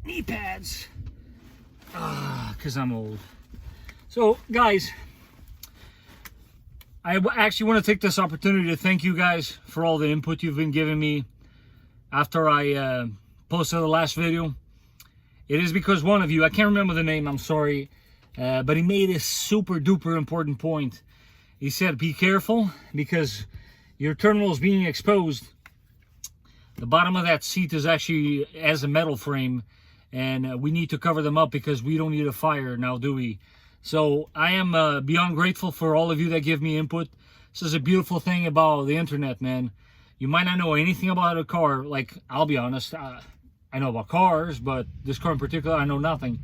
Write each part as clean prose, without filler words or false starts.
knee pads. Because I'm old. So, guys, I actually want to take this opportunity to thank you guys for all the input you've been giving me after I posted the last video. It is because one of you, I can't remember the name, I'm sorry, but he made a super duper important point. He said, be careful because your terminal is being exposed. The bottom of that seat is actually has a metal frame, and we need to cover them up because we don't need a fire now, do we? So I am beyond grateful for all of you that give me input. This is a beautiful thing about the internet, man. You might not know anything about a car. Like, I'll be honest, I know about cars, but this car in particular, I know nothing.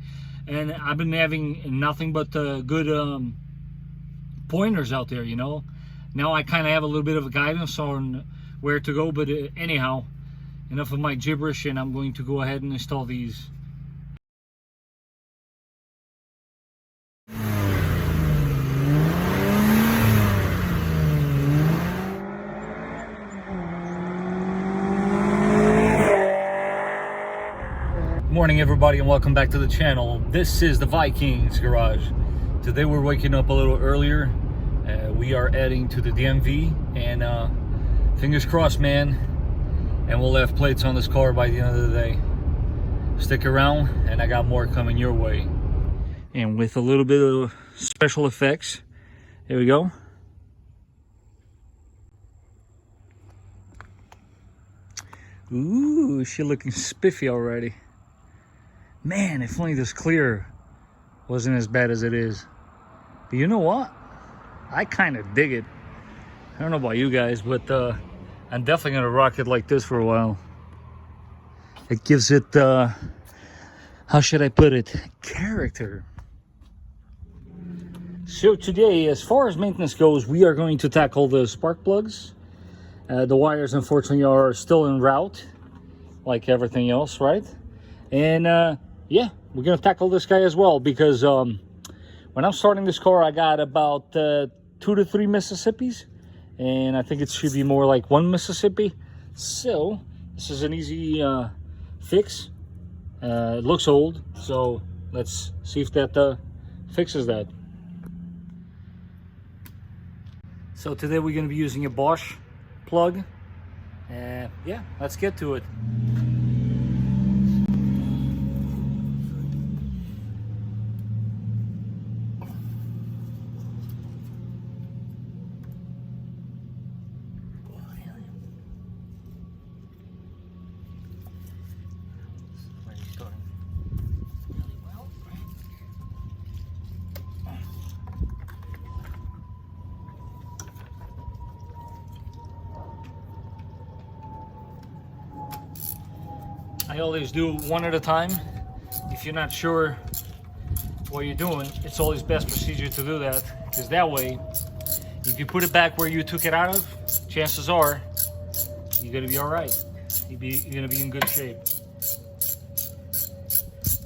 And I've been having nothing but good pointers out there, you know. Now I kind of have a little bit of a guidance on where to go, but anyhow, enough of my gibberish, and I'm going to go ahead and install these. Morning everybody, and welcome back to the channel. This is the Vikings Garage. Today we're waking up a little earlier. We are heading to the DMV, and fingers crossed, man, and we'll have plates on this car by the end of the day. Stick around, and I got more coming your way. And with a little bit of special effects, here we go. Ooh, she looking spiffy already. Man, if only this clear wasn't as bad as it is. But you know what? I kind of dig it. I don't know about you guys, but I'm definitely going to rock it like this for a while. It gives it, how should I put it? Character. So today, as far as maintenance goes, we are going to tackle the spark plugs. The wires, unfortunately, are still en route, like everything else, right? And yeah, we're gonna tackle this guy as well, because when I'm starting this car, I got about 2 to 3 Mississippis, and I think it should be more like 1 Mississippi. So this is an easy fix. It looks old, so let's see if that fixes that. So today we're gonna be using a Bosch plug. Yeah, let's get to it. I always do one at a time. If you're not sure what you're doing, it's always best procedure to do that, because that way, if you put it back where you took it out of, chances are you're gonna be all right. You're gonna be in good shape.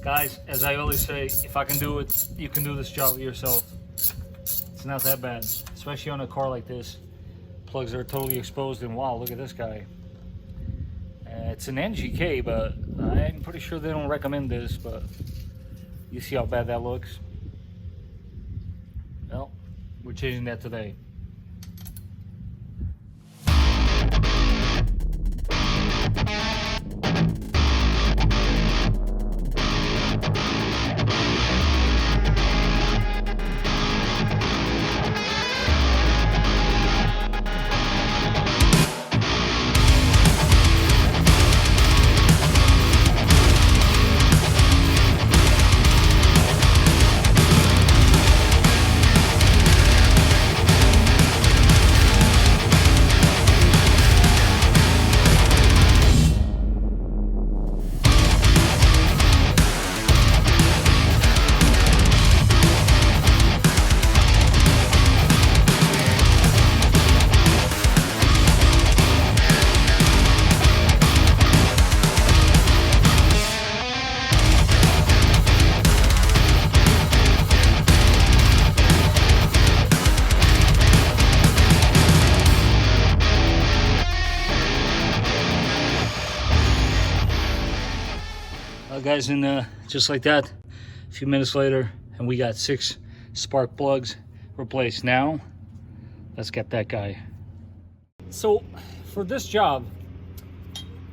Guys, as I always say, if I can do it, you can do this job yourself. It's not that bad, especially on a car like this. Plugs are totally exposed, and wow, look at this guy. It's an NGK, but I'm pretty sure they don't recommend this, but you see how bad that looks? Well, we're changing that today. Guys, and just like that, a few minutes later, and we got 6 spark plugs replaced. Now let's get that guy. So for this job,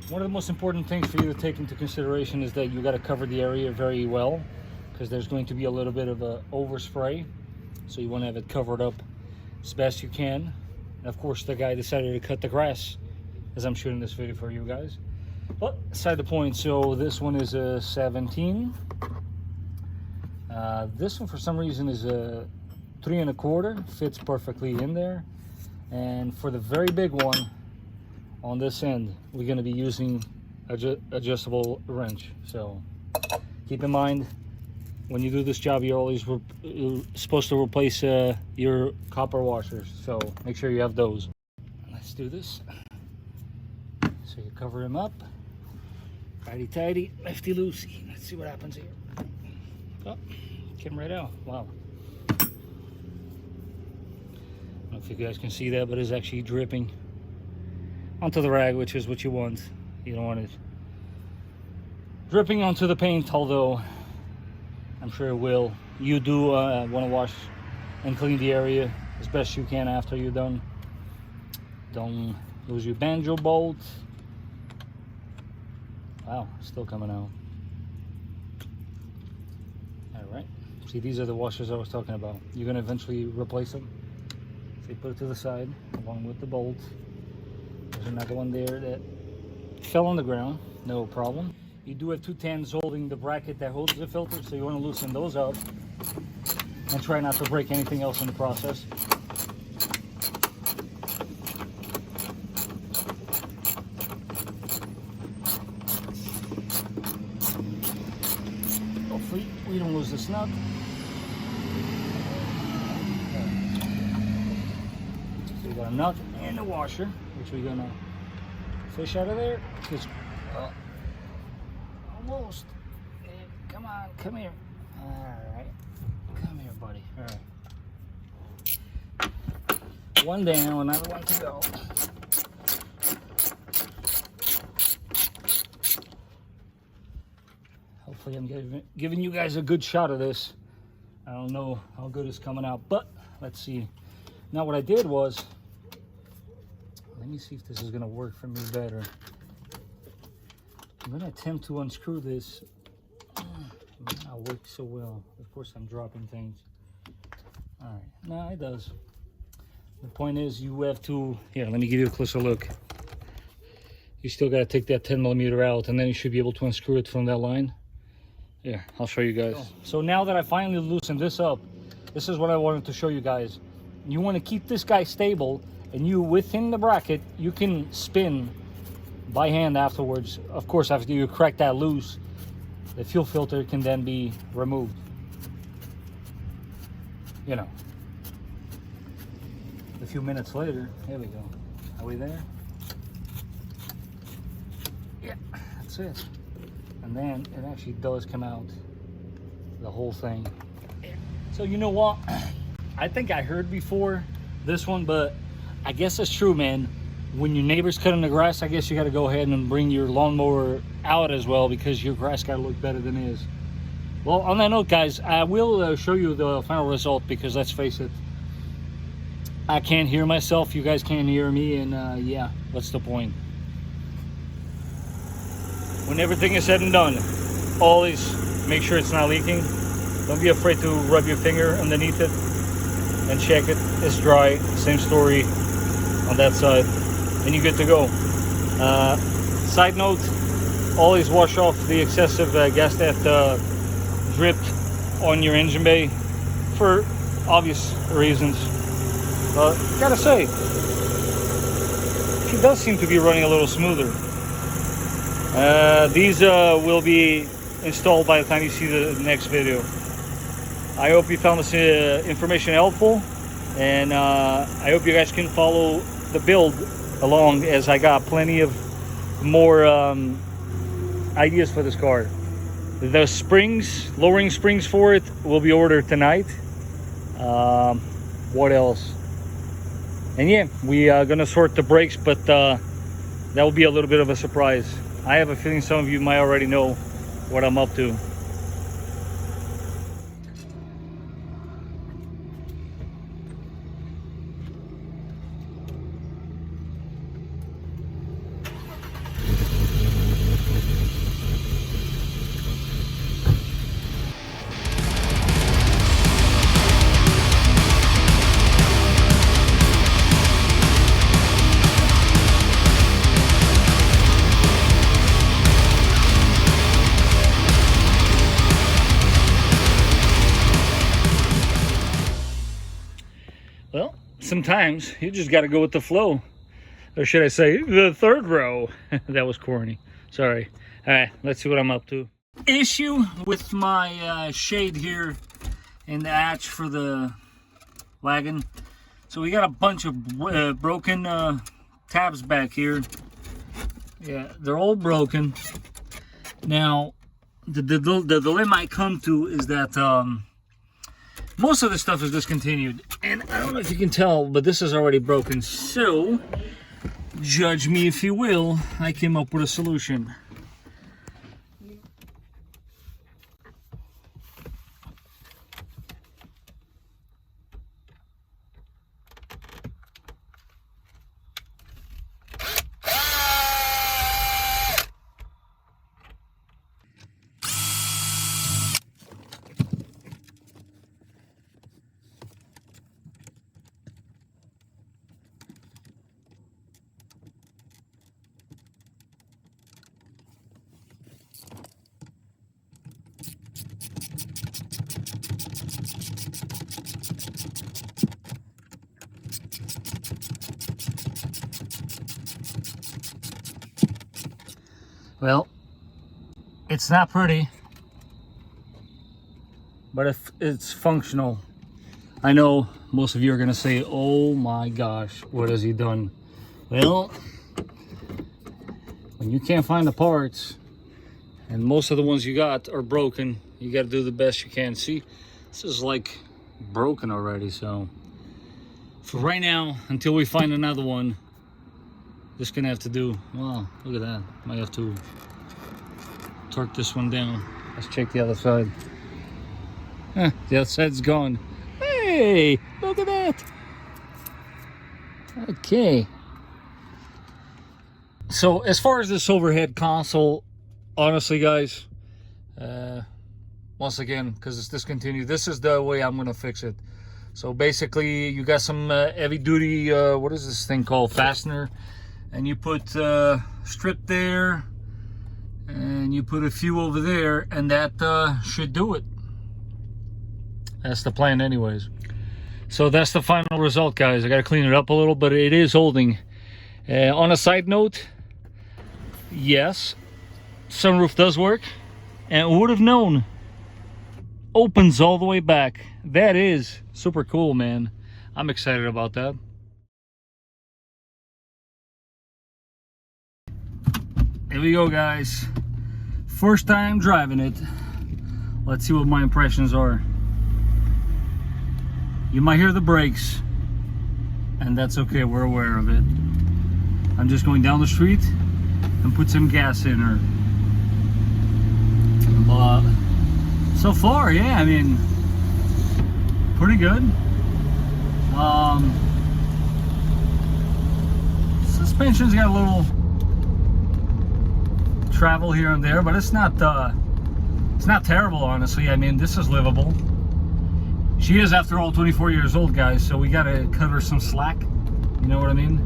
one of the most important things for you to take into consideration is that you got to cover the area very well, because there's going to be a little bit of a overspray, so you want to have it covered up as best you can. And of course, the guy decided to cut the grass as I'm shooting this video for you guys. But aside the point, so this one is a 17. This one for some reason is a 3 1/4, fits perfectly in there. And for the very big one on this end, we're going to be using adjustable wrench. So keep in mind, when you do this job, you're supposed to replace your copper washers, so make sure you have those. Let's do this. So you cover him up, righty tighty, lefty loosey. Let's see what happens here. Oh, came right out. Wow. I don't know if you guys can see that, but it's actually dripping onto the rag, which is what you want. You don't want it dripping onto the paint, although I'm sure it will. You do want to wash and clean the area as best you can after you're done. Don't lose your banjo bolt. Wow, still coming out. All right. See, these are the washers I was talking about. You're going to eventually replace them. So you put it to the side along with the bolt. There's another one there that fell on the ground. No problem. You do have 2 tens holding the bracket that holds the filter, so you want to loosen those up and try not to break anything else in the process. Hopefully we don't lose this nut. So we got a nut and a washer, which we're gonna fish out of there. Just, almost. Come on, come here. All right, come here, buddy. All right. One down, another one to go. Hopefully I'm giving you guys a good shot of this. I don't know how good it's coming out, but let's see. Now what I did was, let me see if this is gonna work for me better. I'm gonna attempt to unscrew this. It might not work so well. Of course, I'm dropping things. All right, no, it does. The point is, you have to, here, let me give you a closer look. You still gotta take that 10mm out, and then you should be able to unscrew it from that line. Yeah, I'll show you guys. So now that I finally loosened this up, this is what I wanted to show you guys. You wanna keep this guy stable, and you, within the bracket, you can spin by hand afterwards. Of course, after you crack that loose, the fuel filter can then be removed. You know, a few minutes later, here we go. Are we there? Yeah, that's it. And then it actually does come out, the whole thing. So you know what? I think I heard before this one, but I guess it's true, man. When your neighbor's cutting the grass, I guess you got to go ahead and bring your lawnmower out as well, because your grass got to look better than it is. Well, on that note, guys, I will show you the final result, because let's face it, I can't hear myself, you guys can't hear me, and yeah, what's the point? When everything is said and done, always make sure it's not leaking. Don't be afraid to rub your finger underneath it and check it. It's dry. Same story on that side, and you're good to go. Side note, always wash off the excessive gas that dripped on your engine bay for obvious reasons. Gotta say, she does seem to be running a little smoother. These will be installed by the time you see the next video. I hope you found this information helpful, and I hope you guys can follow the build along, as I got plenty of more ideas for this car. The springs, lowering springs for it, will be ordered tonight. What else? And yeah, we are gonna sort the brakes, but that will be a little bit of a surprise. I have a feeling some of you might already know what I'm up to. Well, sometimes you just got to go with the flow. Or should I say, the third row. That was corny. Sorry. All right, let's see what I'm up to. Issue with my shade here in the hatch for the wagon. So we got a bunch of broken tabs back here. Yeah, they're all broken. Now, the dilemma I come to is that most of the stuff is discontinued, and I don't know if you can tell, but this is already broken, so judge me if you will. I came up with a solution. Well, it's not pretty, but if it's functional. I know most of you are gonna say, oh my gosh, what has he done? Well, when you can't find the parts and most of the ones you got are broken, you got to do the best you can. See, this is like broken already, so for right now, until we find another one, just gonna have to do, wow, look at that. Might have to torque this one down. Let's check the other side. The other side's gone. Hey, look at that. Okay. So as far as this overhead console, honestly guys, once again, because it's discontinued, this is the way I'm gonna fix it. So basically you got some heavy duty, what is this thing called, fastener, and you put strip there and you put a few over there, and that should do it. That's the plan anyways. So that's the final result, guys. I got to clean it up a little, but it is holding. On a side note, yes, sunroof does work, and who would have known? Opens all the way back. That is super cool, man. I'm excited about that. Here we go, guys. First time driving it. Let's see what my impressions are. You might hear the brakes, and that's okay, we're aware of it. I'm just going down the street and put some gas in her. But so far, yeah, I mean, pretty good. Suspension's got a little travel here and there, but it's not terrible, honestly. I mean, this is livable. She is, after all, 24 years old, guys, so we gotta cut her some slack. You know what I mean?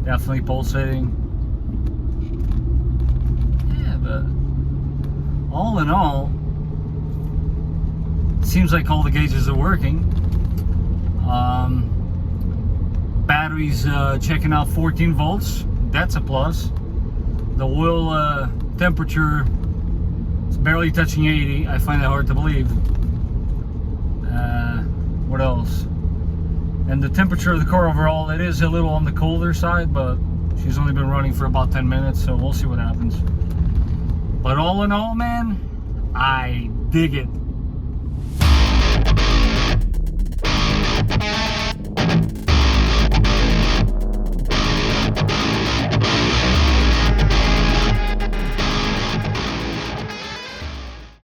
Definitely pulsating. Yeah, but all in all, it seems like all the gauges are working. Battery's checking out 14 volts. That's a plus. The oil temperature is barely touching 80. I find that hard to believe. What else? And the temperature of the car overall, it is a little on the colder side, but she's only been running for about 10 minutes, so we'll see what happens. But all in all, man, I dig it.